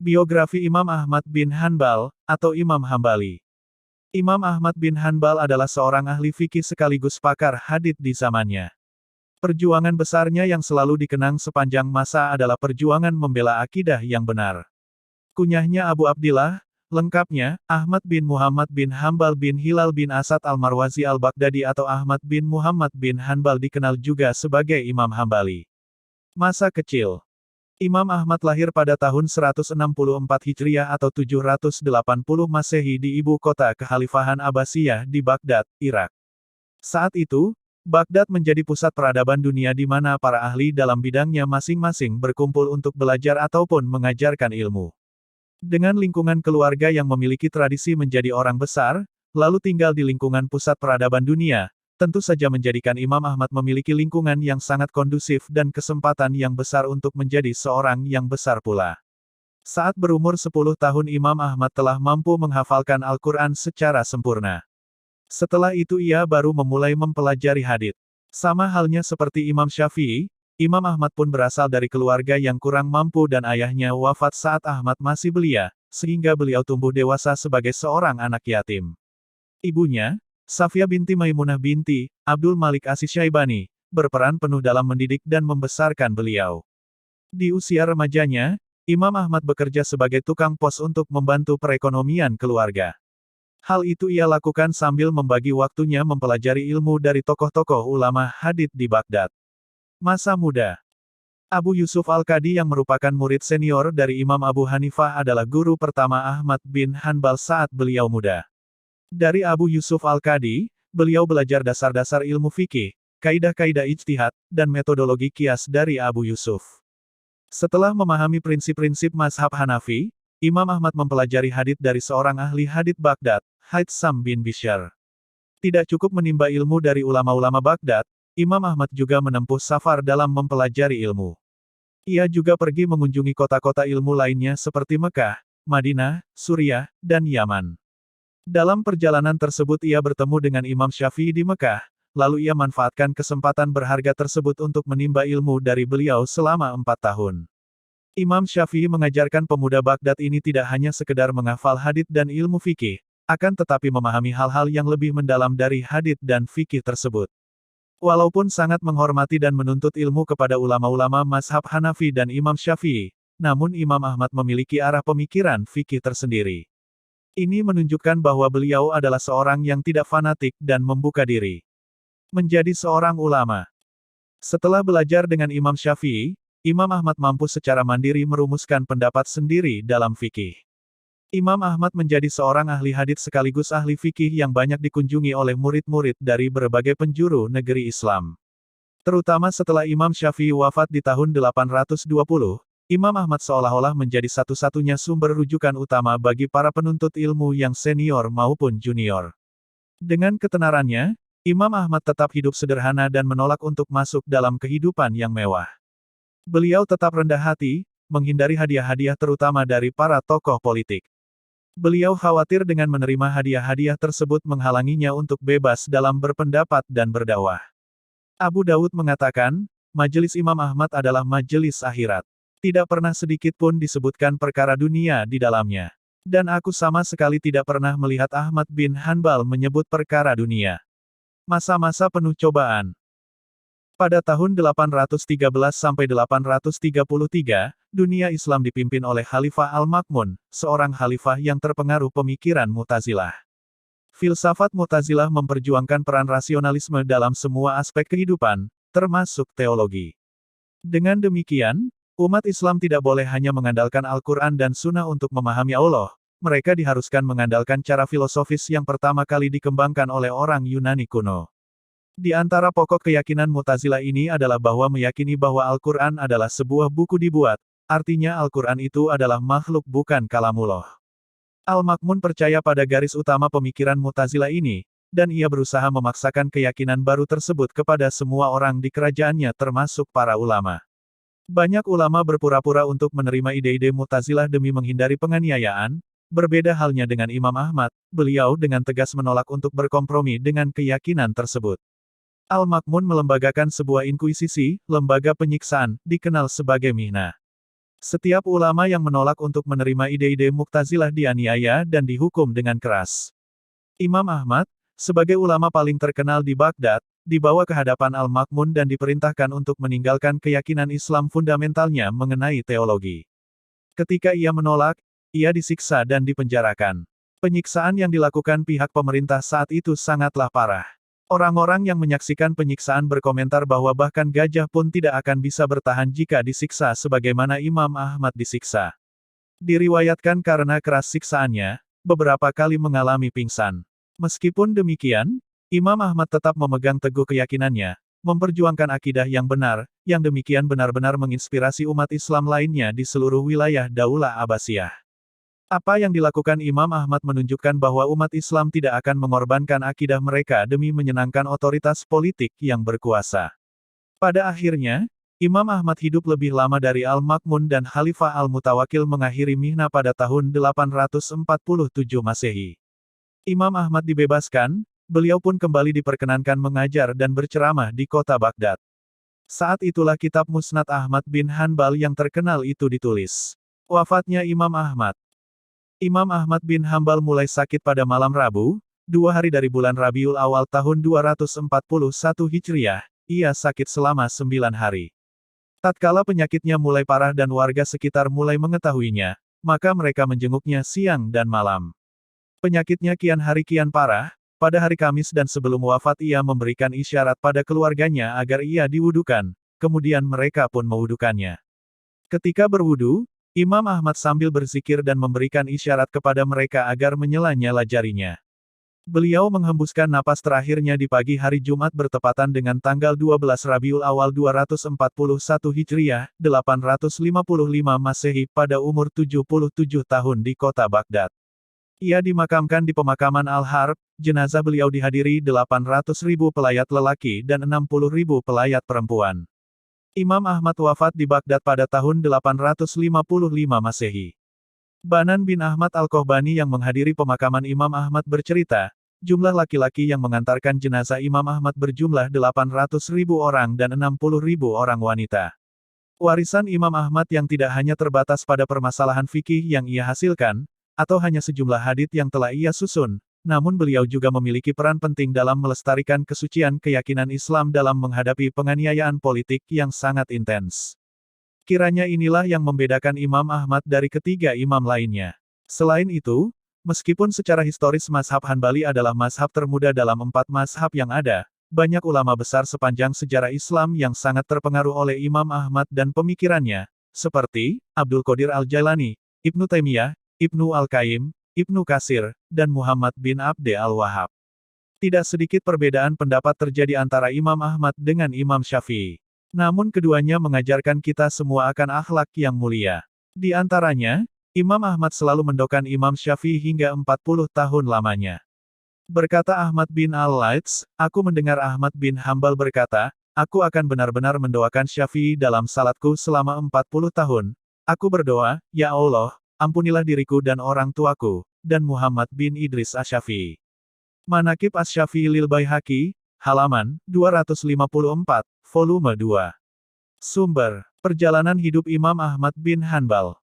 Biografi Imam Ahmad bin Hanbal, atau Imam Hambali. Imam Ahmad bin Hanbal adalah seorang ahli fikih sekaligus pakar hadits di zamannya. Perjuangan besarnya yang selalu dikenang sepanjang masa adalah perjuangan membela akidah yang benar. Kunyahnya Abu Abdillah, lengkapnya, Ahmad bin Muhammad bin Hanbal bin Hilal bin Asad al-Marwazi al-Baghdadi atau Ahmad bin Muhammad bin Hanbal dikenal juga sebagai Imam Hambali. Masa kecil. Imam Ahmad lahir pada tahun 164 Hijriah atau 780 Masehi di ibu kota Kekhalifahan Abbasiyah di Baghdad, Irak. Saat itu, Baghdad menjadi pusat peradaban dunia di mana para ahli dalam bidangnya masing-masing berkumpul untuk belajar ataupun mengajarkan ilmu. Dengan lingkungan keluarga yang memiliki tradisi menjadi orang besar, lalu tinggal di lingkungan pusat peradaban dunia, tentu saja menjadikan Imam Ahmad memiliki lingkungan yang sangat kondusif dan kesempatan yang besar untuk menjadi seorang yang besar pula. Saat berumur 10 tahun Imam Ahmad telah mampu menghafalkan Al-Quran secara sempurna. Setelah itu ia baru memulai mempelajari hadits. Sama halnya seperti Imam Syafi'i, Imam Ahmad pun berasal dari keluarga yang kurang mampu dan ayahnya wafat saat Ahmad masih belia, sehingga beliau tumbuh dewasa sebagai seorang anak yatim. Ibunya, Safiyah binti Maimunah binti Abdul Malik As-Syaibani, berperan penuh dalam mendidik dan membesarkan beliau. Di usia remajanya, Imam Ahmad bekerja sebagai tukang pos untuk membantu perekonomian keluarga. Hal itu ia lakukan sambil membagi waktunya mempelajari ilmu dari tokoh-tokoh ulama hadits di Baghdad. Masa muda. Abu Yusuf Al-Qadi yang merupakan murid senior dari Imam Abu Hanifah adalah guru pertama Ahmad bin Hanbal saat beliau muda. Dari Abu Yusuf Al-Qadi, beliau belajar dasar-dasar ilmu fikih, kaidah-kaidah ijtihad, dan metodologi qiyas dari Abu Yusuf. Setelah memahami prinsip-prinsip mazhab Hanafi, Imam Ahmad mempelajari hadits dari seorang ahli hadits Baghdad, Haytham bin Bishr. Tidak cukup menimba ilmu dari ulama-ulama Baghdad, Imam Ahmad juga menempuh safar dalam mempelajari ilmu. Ia juga pergi mengunjungi kota-kota ilmu lainnya seperti Mekah, Madinah, Suriah, dan Yaman. Dalam perjalanan tersebut ia bertemu dengan Imam Syafi'i di Mekah, lalu ia manfaatkan kesempatan berharga tersebut untuk menimba ilmu dari beliau selama 4 tahun. Imam Syafi'i mengajarkan pemuda Baghdad ini tidak hanya sekedar menghafal hadits dan ilmu fikih, akan tetapi memahami hal-hal yang lebih mendalam dari hadits dan fikih tersebut. Walaupun sangat menghormati dan menuntut ilmu kepada ulama-ulama mazhab Hanafi dan Imam Syafi'i, namun Imam Ahmad memiliki arah pemikiran fikih tersendiri. Ini menunjukkan bahwa beliau adalah seorang yang tidak fanatik dan membuka diri menjadi seorang ulama. Setelah belajar dengan Imam Syafi'i, Imam Ahmad mampu secara mandiri merumuskan pendapat sendiri dalam fikih. Imam Ahmad menjadi seorang ahli hadits sekaligus ahli fikih yang banyak dikunjungi oleh murid-murid dari berbagai penjuru negeri Islam. Terutama setelah Imam Syafi'i wafat di tahun 820, Imam Ahmad seolah-olah menjadi satu-satunya sumber rujukan utama bagi para penuntut ilmu yang senior maupun junior. Dengan ketenarannya, Imam Ahmad tetap hidup sederhana dan menolak untuk masuk dalam kehidupan yang mewah. Beliau tetap rendah hati, menghindari hadiah-hadiah terutama dari para tokoh politik. Beliau khawatir dengan menerima hadiah-hadiah tersebut menghalanginya untuk bebas dalam berpendapat dan berdakwah. Abu Dawud mengatakan, majelis Imam Ahmad adalah majelis akhirat. Tidak pernah sedikit pun disebutkan perkara dunia di dalamnya. Dan aku sama sekali tidak pernah melihat Ahmad bin Hanbal menyebut perkara dunia. Masa-masa penuh cobaan. Pada tahun 813–833, dunia Islam dipimpin oleh Khalifah Al-Ma'mun, seorang khalifah yang terpengaruh pemikiran Mu'tazilah. Filsafat Mu'tazilah memperjuangkan peran rasionalisme dalam semua aspek kehidupan, termasuk teologi. Dengan demikian, umat Islam tidak boleh hanya mengandalkan Al-Quran dan Sunnah untuk memahami Allah, mereka diharuskan mengandalkan cara filosofis yang pertama kali dikembangkan oleh orang Yunani kuno. Di antara pokok keyakinan Mu'tazilah ini adalah bahwa meyakini bahwa Al-Quran adalah sebuah buku dibuat, artinya Al-Quran itu adalah makhluk bukan kalamullah. Al-Ma'mun percaya pada garis utama pemikiran Mu'tazilah ini, dan ia berusaha memaksakan keyakinan baru tersebut kepada semua orang di kerajaannya termasuk para ulama. Banyak ulama berpura-pura untuk menerima ide-ide Mu'tazilah demi menghindari penganiayaan, berbeda halnya dengan Imam Ahmad, beliau dengan tegas menolak untuk berkompromi dengan keyakinan tersebut. Al-Ma'mun melembagakan sebuah inkuisisi, lembaga penyiksaan, dikenal sebagai Mihna. Setiap ulama yang menolak untuk menerima ide-ide Mu'tazilah dianiaya dan dihukum dengan keras. Imam Ahmad, sebagai ulama paling terkenal di Baghdad, dibawa ke hadapan Al-Ma'mun dan diperintahkan untuk meninggalkan keyakinan Islam fundamentalnya mengenai teologi. Ketika ia menolak, ia disiksa dan dipenjarakan. Penyiksaan yang dilakukan pihak pemerintah saat itu sangatlah parah. Orang-orang yang menyaksikan penyiksaan berkomentar bahwa bahkan gajah pun tidak akan bisa bertahan jika disiksa sebagaimana Imam Ahmad disiksa. Diriwayatkan karena keras siksaannya, beberapa kali mengalami pingsan. Meskipun demikian, Imam Ahmad tetap memegang teguh keyakinannya, memperjuangkan akidah yang benar, yang demikian benar-benar menginspirasi umat Islam lainnya di seluruh wilayah Daulah Abbasiyah. Apa yang dilakukan Imam Ahmad menunjukkan bahwa umat Islam tidak akan mengorbankan akidah mereka demi menyenangkan otoritas politik yang berkuasa. Pada akhirnya, Imam Ahmad hidup lebih lama dari Al-Ma'mun dan Khalifah Al-Mutawakkil mengakhiri mihna pada tahun 847 Masehi. Imam Ahmad dibebaskan, beliau pun kembali diperkenankan mengajar dan berceramah di kota Baghdad. Saat itulah kitab Musnad Ahmad bin Hanbal yang terkenal itu ditulis. Wafatnya Imam Ahmad. Imam Ahmad bin Hanbal mulai sakit pada malam Rabu, 2 hari dari bulan Rabiul Awal tahun 241 Hijriah, ia sakit selama 9 hari. Tatkala penyakitnya mulai parah dan warga sekitar mulai mengetahuinya, maka mereka menjenguknya siang dan malam. Penyakitnya kian hari kian parah, pada hari Kamis dan sebelum wafat ia memberikan isyarat pada keluarganya agar ia diwudukan, kemudian mereka pun mewudukannya. Ketika berwudu, Imam Ahmad sambil berzikir dan memberikan isyarat kepada mereka agar menyela-nyela jarinya. Beliau menghembuskan napas terakhirnya di pagi hari Jumat bertepatan dengan tanggal 12 Rabiul Awal 241 Hijriah, 855 Masehi pada umur 77 tahun di kota Baghdad. Ia dimakamkan di pemakaman Al-Harb, jenazah beliau dihadiri 800.000 pelayat lelaki dan 60.000 pelayat perempuan. Imam Ahmad wafat di Baghdad pada tahun 855 Masehi. Banan bin Ahmad Al-Kohbani yang menghadiri pemakaman Imam Ahmad bercerita, jumlah laki-laki yang mengantarkan jenazah Imam Ahmad berjumlah 800.000 orang dan 60.000 orang wanita. Warisan Imam Ahmad yang tidak hanya terbatas pada permasalahan fikih yang ia hasilkan, atau hanya sejumlah hadits yang telah ia susun, namun beliau juga memiliki peran penting dalam melestarikan kesucian keyakinan Islam dalam menghadapi penganiayaan politik yang sangat intens. Kiranya inilah yang membedakan Imam Ahmad dari ketiga imam lainnya. Selain itu, meskipun secara historis mazhab Hanbali adalah mazhab termuda dalam 4 mazhab yang ada, banyak ulama besar sepanjang sejarah Islam yang sangat terpengaruh oleh Imam Ahmad dan pemikirannya, seperti Abdul Qadir Al-Jailani, Ibnu Taimiyah, Ibnu Al-Qayyim, Ibnu Katsir, dan Muhammad bin Abd al-Wahhab. Tidak sedikit perbedaan pendapat terjadi antara Imam Ahmad dengan Imam Syafi'i. Namun keduanya mengajarkan kita semua akan akhlak yang mulia. Di antaranya, Imam Ahmad selalu mendoakan Imam Syafi'i hingga 40 tahun lamanya. Berkata Ahmad bin Al-Laits, aku mendengar Ahmad bin Hanbal berkata, aku akan benar-benar mendoakan Syafi'i dalam salatku selama 40 tahun. Aku berdoa, ya Allah, ampunilah diriku dan orang tuaku, dan Muhammad bin Idris Asy-Syafi'i. Manaqib Asy-Syafi'i lil Baihaqi, halaman 254, volume 2. Sumber: Perjalanan hidup Imam Ahmad bin Hanbal.